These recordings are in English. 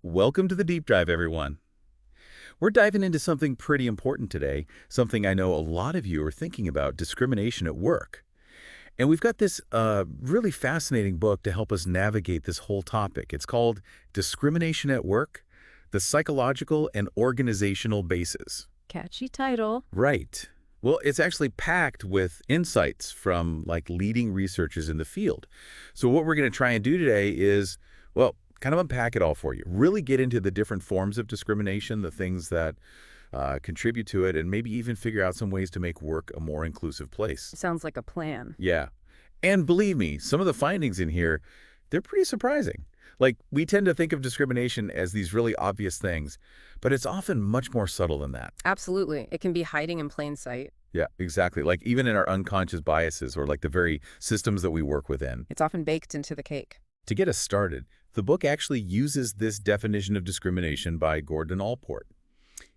Welcome to the Deep Dive, everyone. We're diving into something pretty important today, something I know a lot of you are thinking about, discrimination at work. And we've got this really fascinating book to help us navigate this whole topic. It's called Discrimination at Work, The Psychological and Organizational Basis. Catchy title. Right. Well, it's actually packed with insights from leading researchers in the field. So what we're going to try and do today is, well, kind of unpack it all for you. Really get into the different forms of discrimination, the things that contribute to it, and maybe even figure out some ways to make work a more inclusive place. Sounds like a plan. Yeah. And believe me, some of the findings in here, they're pretty surprising. We tend to think of discrimination as these really obvious things, but it's often much more subtle than that. Absolutely. It can be hiding in plain sight. Yeah, exactly. Even in our unconscious biases or the very systems that we work within. It's often baked into the cake. To get us started, the book actually uses this definition of discrimination by Gordon Allport.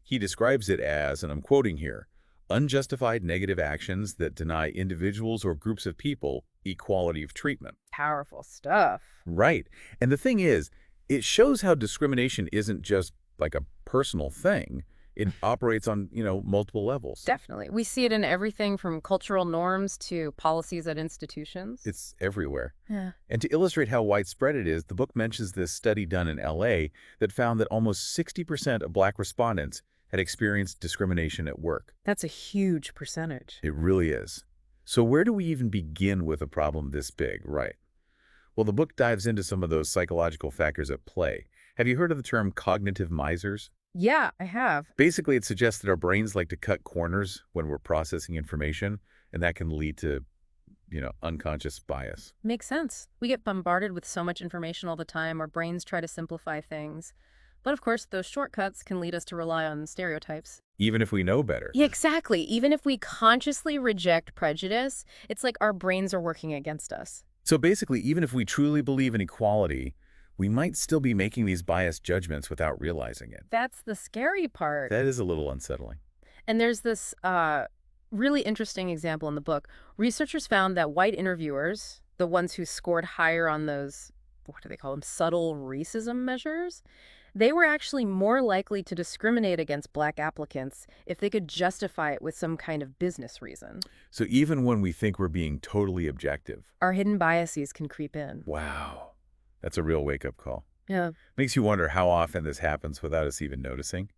He describes it as, and I'm quoting here, unjustified negative actions that deny individuals or groups of people equality of treatment. Powerful stuff. Right. And the thing is, it shows how discrimination isn't just a personal thing. It operates on, multiple levels. Definitely. We see it in everything from cultural norms to policies at institutions. It's everywhere. Yeah. And to illustrate how widespread it is, the book mentions this study done in LA that found that almost 60% of Black respondents had experienced discrimination at work. That's a huge percentage. It really is. So where do we even begin with a problem this big, right? Well, the book dives into some of those psychological factors at play. Have you heard of the term cognitive misers? Yeah, I have. Basically, it suggests that our brains like to cut corners when we're processing information, and that can lead to, unconscious bias. Makes sense. We get bombarded with so much information all the time. Our brains try to simplify things. But of course, those shortcuts can lead us to rely on stereotypes. Even if we know better. Yeah, exactly. Even if we consciously reject prejudice, it's like our brains are working against us. So basically, even if we truly believe in equality, we might still be making these biased judgments without realizing it. That's the scary part. That is a little unsettling. And there's this really interesting example in the book. Researchers found that white interviewers, the ones who scored higher on those, what do they call them, subtle racism measures, they were actually more likely to discriminate against Black applicants if they could justify it with some kind of business reason. So even when we think we're being totally objective. Our hidden biases can creep in. Wow. That's a real wake-up call. Yeah. Makes you wonder how often this happens without us even noticing.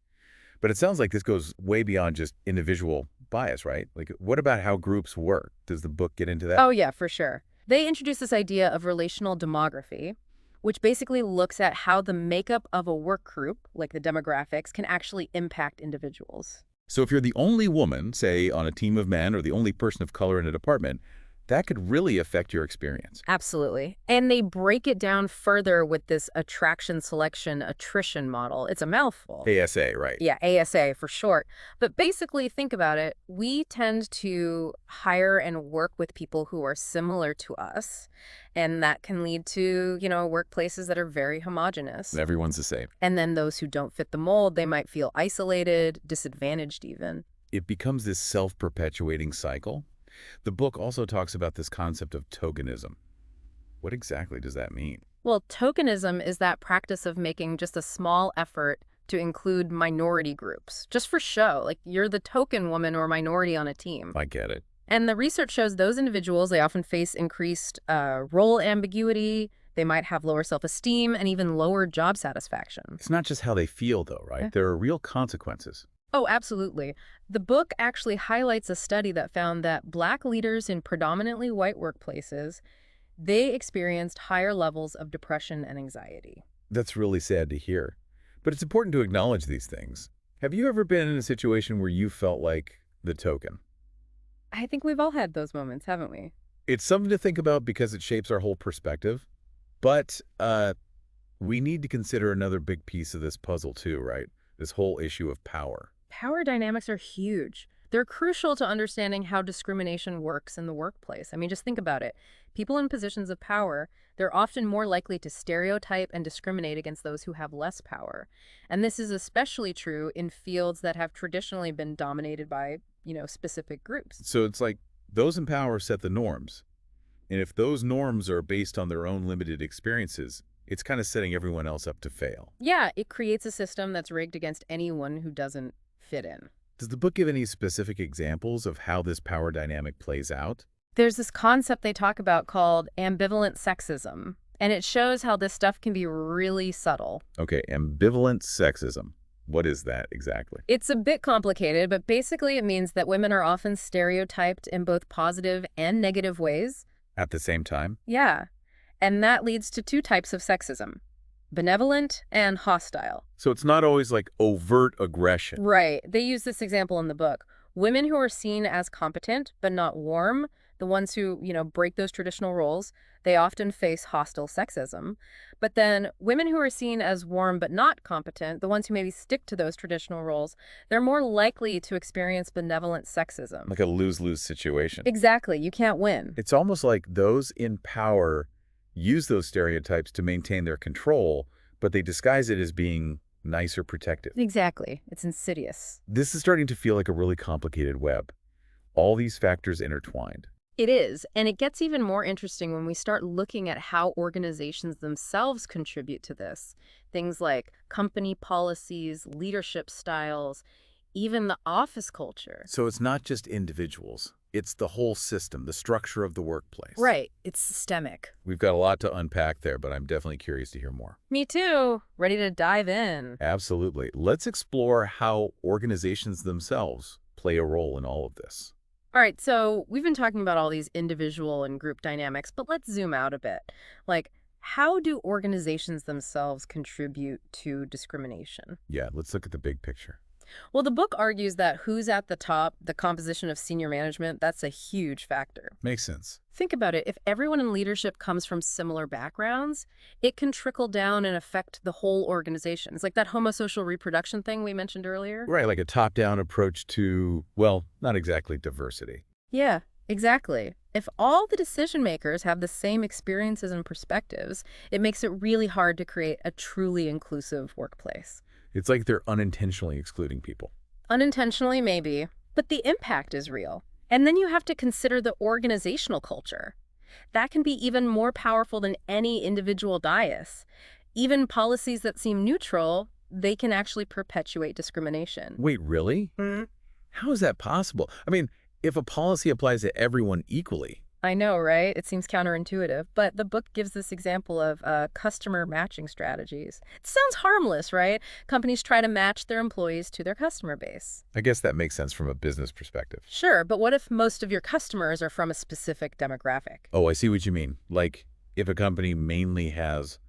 But it sounds like this goes way beyond just individual bias, right? What about how groups work? Does the book get into that? Oh, yeah, for sure. They introduce this idea of relational demography, which basically looks at how the makeup of a work group, like the demographics, can actually impact individuals. So if you're the only woman, say, on a team of men, or the only person of color in a department, that could really affect your experience. Absolutely. And they break it down further with this attraction, selection, attrition model. It's a mouthful. ASA, right? Yeah, ASA for short. But basically, think about it. We tend to hire and work with people who are similar to us. And that can lead to, workplaces that are very homogenous. Everyone's the same. And then those who don't fit the mold, they might feel isolated, disadvantaged even. It becomes this self-perpetuating cycle. The book also talks about this concept of tokenism. What exactly does that mean? Well, tokenism is that practice of making just a small effort to include minority groups, just for show. Like you're the token woman or minority on a team. I get it. And the research shows those individuals, they often face increased role ambiguity. They might have lower self-esteem and even lower job satisfaction. It's not just how they feel, though, right? Yeah. There are real consequences. Oh, absolutely. The book actually highlights a study that found that Black leaders in predominantly white workplaces, they experienced higher levels of depression and anxiety. That's really sad to hear. But it's important to acknowledge these things. Have you ever been in a situation where you felt like the token? I think we've all had those moments, haven't we? It's something to think about because it shapes our whole perspective. But we need to consider another big piece of this puzzle too, right? This whole issue of power. Power dynamics are huge. They're crucial to understanding how discrimination works in the workplace. I mean, just think about it. People in positions of power, they're often more likely to stereotype and discriminate against those who have less power. And this is especially true in fields that have traditionally been dominated by, specific groups. So it's like those in power set the norms. And if those norms are based on their own limited experiences, It's kind of setting everyone else up to fail. Yeah, it creates a system that's rigged against anyone who doesn't fit in. Does the book give any specific examples of how this power dynamic plays out? There's this concept they talk about called ambivalent sexism, and it shows how this stuff can be really subtle. Okay, ambivalent sexism. What is that exactly? It's a bit complicated, but basically it means that women are often stereotyped in both positive and negative ways. At the same time? Yeah, and that leads to two types of sexism: benevolent and hostile. So it's not always like overt aggression. Right. They use this example in the book. Women who are seen as competent but not warm, the ones who, break those traditional roles, they often face hostile sexism. But then women who are seen as warm but not competent, the ones who maybe stick to those traditional roles, they're more likely to experience benevolent sexism. Like a lose-lose situation. Exactly. You can't win. It's almost like those in power use those stereotypes to maintain their control, but they disguise it as being nice or protective. Exactly. It's insidious. This is starting to feel like a really complicated web. All these factors intertwined. It is, and it gets even more interesting when we start looking at how organizations themselves contribute to this. Things like company policies, leadership styles, even the office culture. So it's not just individuals. It's the whole system, the structure of the workplace. Right. It's systemic. We've got a lot to unpack there, but I'm definitely curious to hear more. Me too. Ready to dive in. Absolutely. Let's explore how organizations themselves play a role in all of this. All right, so we've been talking about all these individual and group dynamics, but let's zoom out a bit. Like, how do organizations themselves contribute to discrimination? Yeah, let's look at the big picture. Well, the book argues that who's at the top, the composition of senior management, that's a huge factor. Makes sense. Think about it. If everyone in leadership comes from similar backgrounds, it can trickle down and affect the whole organization. It's like that homosocial reproduction thing we mentioned earlier. Right, like a top-down approach to, well, not exactly diversity. Yeah, exactly. If all the decision makers have the same experiences and perspectives, it makes it really hard to create a truly inclusive workplace. It's like they're unintentionally excluding people. Unintentionally, maybe, but the impact is real. And then you have to consider the organizational culture. That can be even more powerful than any individual bias. Even policies that seem neutral, they can actually perpetuate discrimination. Wait, really? How is that possible? I mean, if a policy applies to everyone equally. I know, right? It seems counterintuitive, but the book gives this example of customer matching strategies. It sounds harmless, right? Companies try to match their employees to their customer base. I guess that makes sense from a business perspective. Sure, but what if most of your customers are from a specific demographic? Oh, I see what you mean. Like, if a company mainly has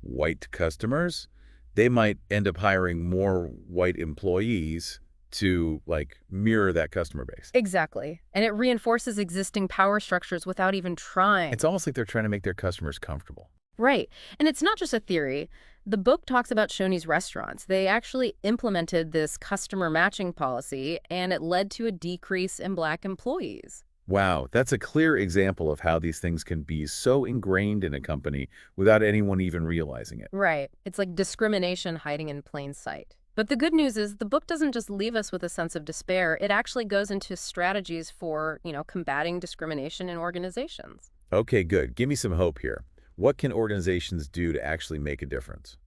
white customers, they might end up hiring more white employees to, like, mirror that customer base. Exactly. And it reinforces existing power structures without even trying. It's almost like they're trying to make their customers comfortable. Right. And it's not just a theory. The book talks about Shoney's restaurants. They actually implemented this customer matching policy, and it led to a decrease in Black employees. Wow, that's a clear example of how these things can be so ingrained in a company without anyone even realizing it. Right. It's like discrimination hiding in plain sight. But the good news is the book doesn't just leave us with a sense of despair. It actually goes into strategies for, combating discrimination in organizations. Okay, good. Give me some hope here. What can organizations do to actually make a difference?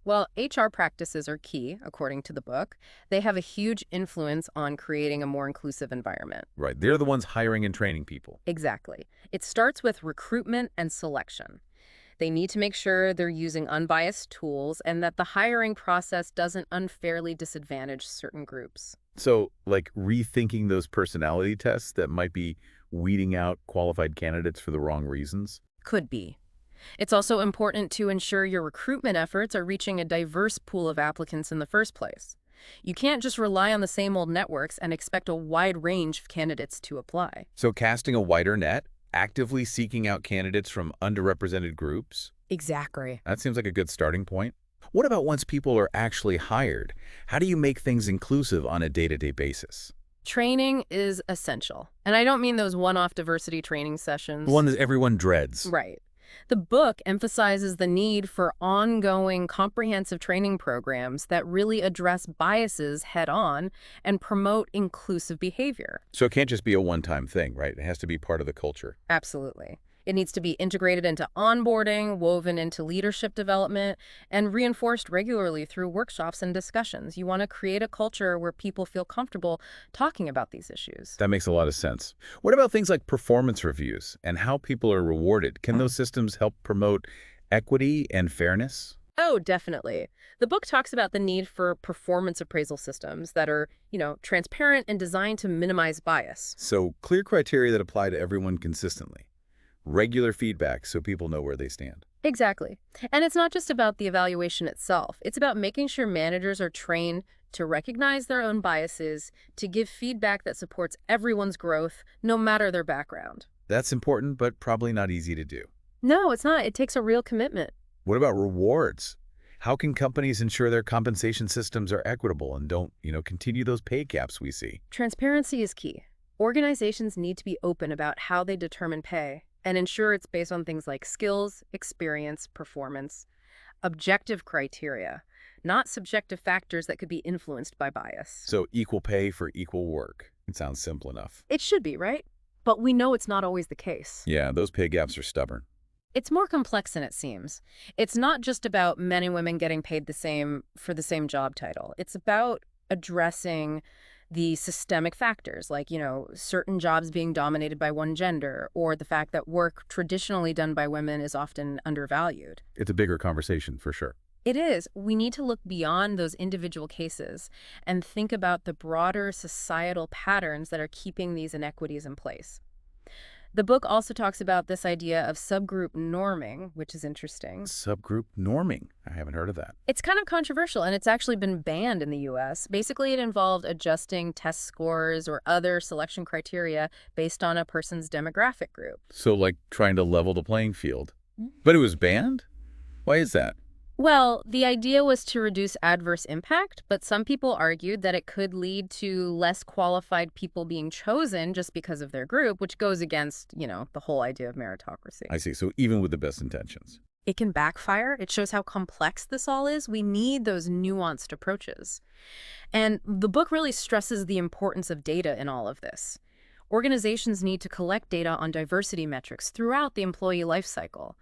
Well, HR practices are key, according to the book. They have a huge influence on creating a more inclusive environment. Right, they're the ones hiring and training people. Exactly. It starts with recruitment and selection. They need to make sure they're using unbiased tools and that the hiring process doesn't unfairly disadvantage certain groups. So, like rethinking those personality tests that might be weeding out qualified candidates for the wrong reasons? Could be. It's also important to ensure your recruitment efforts are reaching a diverse pool of applicants in the first place. You can't just rely on the same old networks and expect a wide range of candidates to apply. So casting a wider net? Actively seeking out candidates from underrepresented groups? Exactly. That seems like a good starting point. What about once people are actually hired? How do you make things inclusive on a day-to-day basis? Training is essential. And I don't mean those one-off diversity training sessions. The one that everyone dreads. Right. The book emphasizes the need for ongoing, comprehensive training programs that really address biases head-on and promote inclusive behavior. So it can't just be a one-time thing, right? It has to be part of the culture. Absolutely. It needs to be integrated into onboarding, woven into leadership development, and reinforced regularly through workshops and discussions. You want to create a culture where people feel comfortable talking about these issues. That makes a lot of sense. What about things like performance reviews and how people are rewarded? Can those systems help promote equity and fairness? Oh, definitely. The book talks about the need for performance appraisal systems that are, transparent and designed to minimize bias. So clear criteria that apply to everyone consistently. Regular feedback so people know where they stand. Exactly. And it's not just about the evaluation itself. It's about making sure managers are trained to recognize their own biases, to give feedback that supports everyone's growth, no matter their background. That's important, but probably not easy to do. No, it's not. It takes a real commitment. What about rewards? How can companies ensure their compensation systems are equitable and don't, continue those pay gaps we see? Transparency is key. Organizations need to be open about how they determine pay and ensure it's based on things like skills, experience, performance, objective criteria, not subjective factors that could be influenced by bias. So equal pay for equal work. It sounds simple enough. It should be, right? But we know it's not always the case. Yeah, those pay gaps are stubborn. It's more complex than it seems. It's not just about men and women getting paid the same for the same job title. It's about addressing the systemic factors, like, certain jobs being dominated by one gender, or the fact that work traditionally done by women is often undervalued. It's a bigger conversation for sure. It is. We need to look beyond those individual cases and think about the broader societal patterns that are keeping these inequities in place. The book also talks about this idea of subgroup norming, which is interesting. Subgroup norming. I haven't heard of that. It's kind of controversial, and it's actually been banned in the U.S. Basically, it involved adjusting test scores or other selection criteria based on a person's demographic group. So like trying to level the playing field. But it was banned? Why is that? Well, the idea was to reduce adverse impact, but some people argued that it could lead to less qualified people being chosen just because of their group, which goes against, the whole idea of meritocracy. I see. So even with the best intentions. It can backfire. It shows how complex this all is. We need those nuanced approaches. And the book really stresses the importance of data in all of this. Organizations need to collect data on diversity metrics throughout the employee life cycle.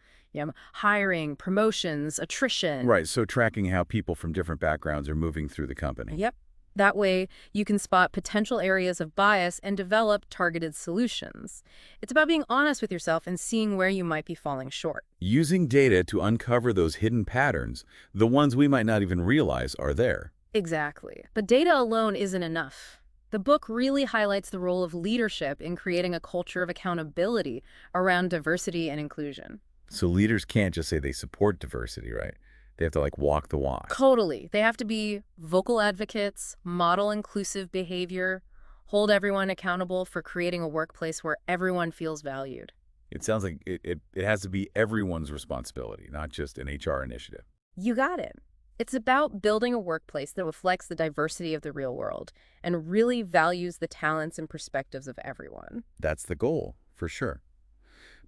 Hiring, promotions, attrition. Right, so tracking how people from different backgrounds are moving through the company. Yep. That way, you can spot potential areas of bias and develop targeted solutions. It's about being honest with yourself and seeing where you might be falling short. Using data to uncover those hidden patterns, the ones we might not even realize are there. Exactly. But data alone isn't enough. The book really highlights the role of leadership in creating a culture of accountability around diversity and inclusion. So leaders can't just say they support diversity, right? They have to walk the walk. Totally. They have to be vocal advocates, model inclusive behavior, hold everyone accountable for creating a workplace where everyone feels valued. It sounds like it has to be everyone's responsibility, not just an HR initiative. You got it. It's about building a workplace that reflects the diversity of the real world and really values the talents and perspectives of everyone. That's the goal, for sure.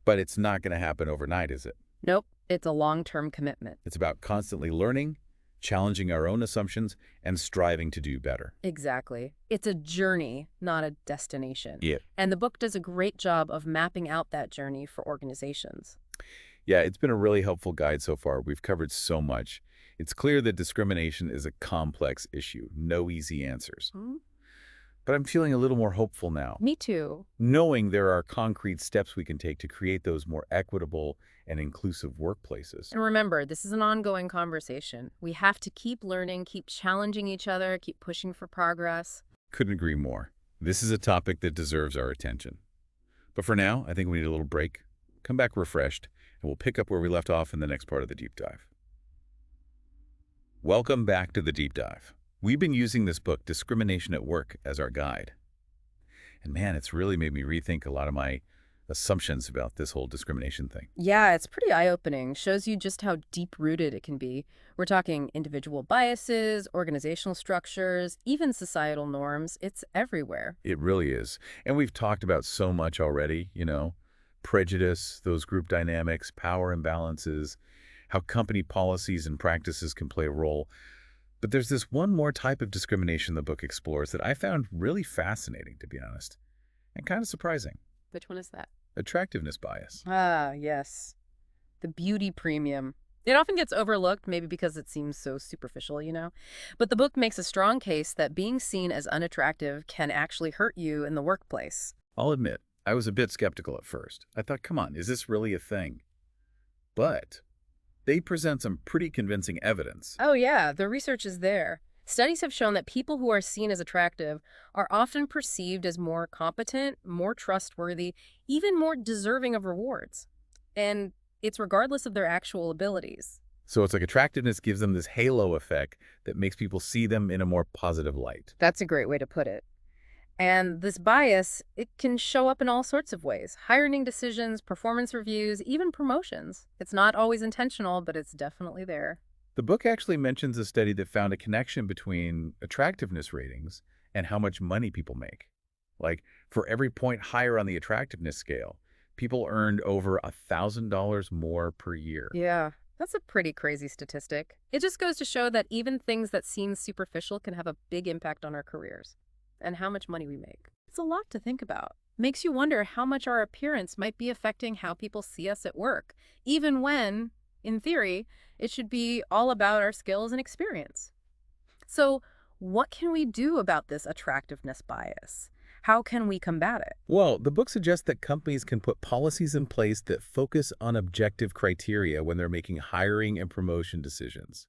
But it's not going to happen overnight, is it? Nope. It's a long-term commitment. It's about constantly learning, challenging our own assumptions, and striving to do better. Exactly. It's a journey, not a destination. Yeah. And the book does a great job of mapping out that journey for organizations. Yeah, it's been a really helpful guide so far. We've covered so much. It's clear that discrimination is a complex issue. No easy answers. But I'm feeling a little more hopeful now. Me too. Knowing there are concrete steps we can take to create those more equitable and inclusive workplaces. And remember, this is an ongoing conversation. We have to keep learning, keep challenging each other, keep pushing for progress. Couldn't agree more. This is a topic that deserves our attention. But for now, I think we need a little break. Come back refreshed, and we'll pick up where we left off in the next part of the deep dive. Welcome back to the deep dive. We've been using this book, Discrimination at Work, as our guide. And man, it's really made me rethink a lot of my assumptions about this whole discrimination thing. Yeah, it's pretty eye-opening. Shows you just how deep-rooted it can be. We're talking individual biases, organizational structures, even societal norms. It's everywhere. It really is. And we've talked about so much already, prejudice, those group dynamics, power imbalances, how company policies and practices can play a role. But there's this one more type of discrimination the book explores that I found really fascinating, to be honest, and kind of surprising. Which one is that? attractiveness bias. Ah, yes. The beauty premium. It often gets overlooked, maybe because it seems so superficial. But the book makes a strong case that being seen as unattractive can actually hurt you in the workplace. I'll admit, I was a bit skeptical at first. I thought, come on, is this really a thing? But they present some pretty convincing evidence. Oh, yeah, the research is there. Studies have shown that people who are seen as attractive are often perceived as more competent, more trustworthy, even more deserving of rewards. And it's regardless of their actual abilities. So it's like attractiveness gives them this halo effect that makes people see them in a more positive light. That's a great way to put it. And this bias, it can show up in all sorts of ways. Hiring decisions, performance reviews, even promotions. It's not always intentional, but it's definitely there. The book actually mentions a study that found a connection between attractiveness ratings and how much money people make. Like, for every point higher on the attractiveness scale, people earned over $1,000 more per year. Yeah, that's a pretty crazy statistic. It just goes to show that even things that seem superficial can have a big impact on our careers and how much money we make. It's a lot to think about. Makes you wonder how much our appearance might be affecting how people see us at work, even when, in theory, it should be all about our skills and experience. So, what can we do about this attractiveness bias? How can we combat it? Well, the book suggests that companies can put policies in place that focus on objective criteria when they're making hiring and promotion decisions.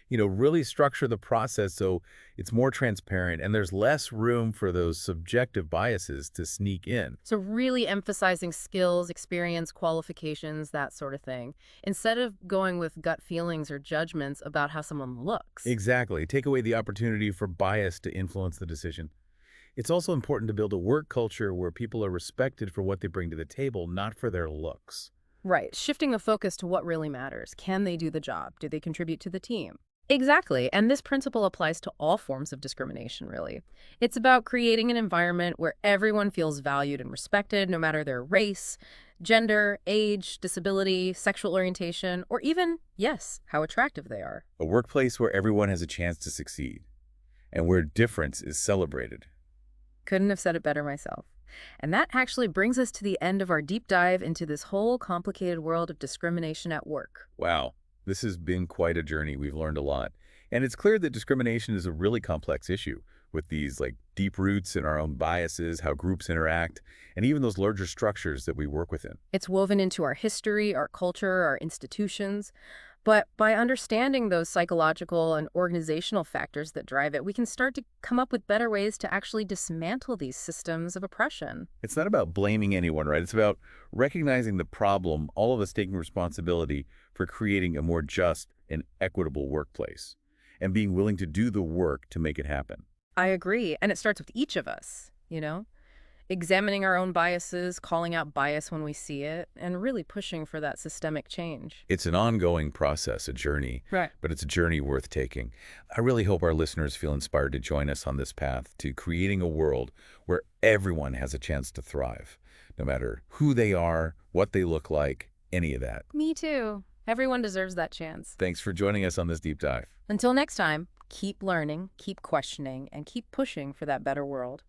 Really structure the process so it's more transparent and there's less room for those subjective biases to sneak in. So, really emphasizing skills, experience, qualifications, that sort of thing, instead of going with gut feelings or judgments about how someone looks. Exactly. Take away the opportunity for bias to influence the decision. It's also important to build a work culture where people are respected for what they bring to the table, not for their looks. Right, shifting the focus to what really matters. Can they do the job? Do they contribute to the team? Exactly, and this principle applies to all forms of discrimination, really. It's about creating an environment where everyone feels valued and respected, no matter their race, gender, age, disability, sexual orientation, or even, yes, how attractive they are. A workplace where everyone has a chance to succeed and where difference is celebrated. Couldn't have said it better myself. And that actually brings us to the end of our deep dive into this whole complicated world of discrimination at work. Wow, this has been quite a journey. We've learned a lot. And it's clear that discrimination is a really complex issue with these deep roots in our own biases, how groups interact, and even those larger structures that we work within. It's woven into our history, our culture, our institutions. But by understanding those psychological and organizational factors that drive it, we can start to come up with better ways to actually dismantle these systems of oppression. It's not about blaming anyone, right? It's about recognizing the problem, all of us taking responsibility for creating a more just and equitable workplace, and being willing to do the work to make it happen. I agree. And it starts with each of us. Examining our own biases, calling out bias when we see it, and really pushing for that systemic change. It's an ongoing process, a journey, Right. but it's a journey worth taking. I really hope our listeners feel inspired to join us on this path to creating a world where everyone has a chance to thrive, no matter who they are, what they look like, any of that. Me too. Everyone deserves that chance. Thanks for joining us on this deep dive. Until next time, keep learning, keep questioning, and keep pushing for that better world.